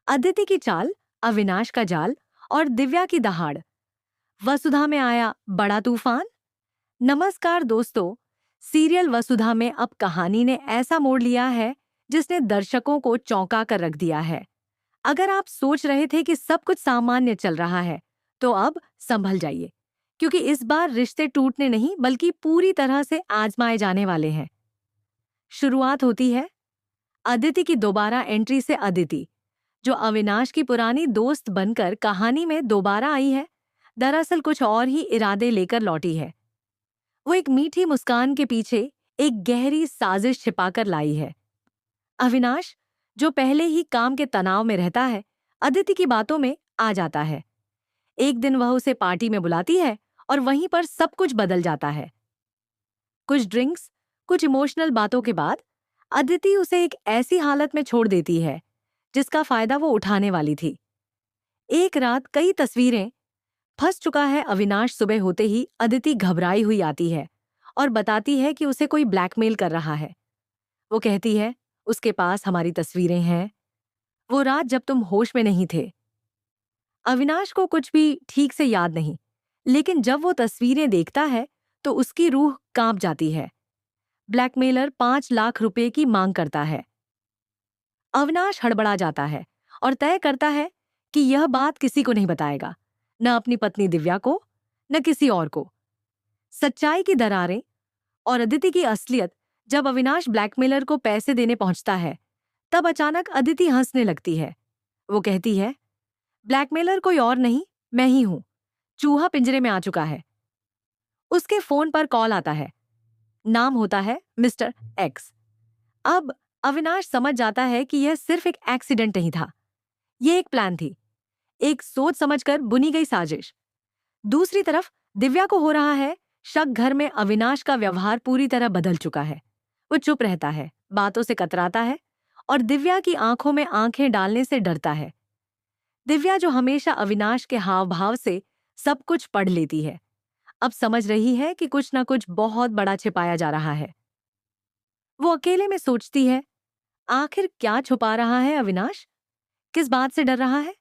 अदिति की चाल, अविनाश का जाल और दिव्या की दहाड़। वसुधा में आया बड़ा तूफान। नमस्कार दोस्तों, सीरियल वसुधा में अब कहानी ने ऐसा मोड़ लिया है जिसने दर्शकों को चौंका कर रख दिया है। अगर आप सोच रहे थे कि सब कुछ सामान्य चल रहा है, तो अब संभल जाइए, क्योंकि इस बार रिश्ते टूटने नहीं बल्कि पूरी तरह से आजमाए जाने वाले हैं। शुरुआत होती है अदिति की दोबारा एंट्री से। अदिति, जो अविनाश की पुरानी दोस्त बनकर कहानी में दोबारा आई है, दरअसल कुछ और ही इरादे लेकर लौटी है। वो एक मीठी मुस्कान के पीछे एक गहरी साजिश छिपाकर लाई है। अविनाश, जो पहले ही काम के तनाव में रहता है, अदिति की बातों में आ जाता है। एक दिन वह उसे पार्टी में बुलाती है और वहीं पर सब कुछ बदल जाता है। कुछ ड्रिंक्स, कुछ इमोशनल बातों के बाद अदिति उसे एक ऐसी हालत में छोड़ देती है जिसका फायदा वो उठाने वाली थी। एक रात कई तस्वीरें फंस चुका है अविनाश। सुबह होते ही अदिति घबराई हुई आती है और बताती है कि उसे कोई ब्लैकमेल कर रहा है। वो कहती है, उसके पास हमारी तस्वीरें हैं, वो रात जब तुम होश में नहीं थे। अविनाश को कुछ भी ठीक से याद नहीं, लेकिन जब वो तस्वीरें देखता है तो उसकी रूह कांप जाती है। ब्लैकमेलर 5 लाख रुपए की मांग करता है। अविनाश हड़बड़ा जाता है और तय करता है कि यह बात किसी को नहीं बताएगा, न अपनी पत्नी दिव्या को, न किसी और को। सच्चाई की दरारें और अदिति की असलियत। जब अविनाश ब्लैकमेलर को पैसे देने पहुंचता है, तब अचानक अदिति हंसने लगती है। वो कहती है, ब्लैकमेलर कोई और नहीं, मैं ही हूं। चूहा पिंजरे में आ चुका है। उसके फोन पर कॉल आता है। नाम होता है मिस्टर एक्स। अब अविनाश समझ जाता है कि यह सिर्फ एक एक्सीडेंट नहीं था, यह एक प्लान थी, एक सोच समझकर बुनी गई साजिश। दूसरी तरफ दिव्या को हो रहा है शक। घर में अविनाश का व्यवहार पूरी तरह बदल चुका है। वो चुप रहता है, बातों से कतराता है और दिव्या की आंखों में आंखें डालने से डरता है। दिव्या, जो हमेशा अविनाश के हाव भाव से सब कुछ पढ़ लेती है, अब समझ रही है कि कुछ ना कुछ बहुत बड़ा छिपाया जा रहा है। वो अकेले में सोचती है, आखिर क्या छुपा रहा है अविनाश? किस बात से डर रहा है?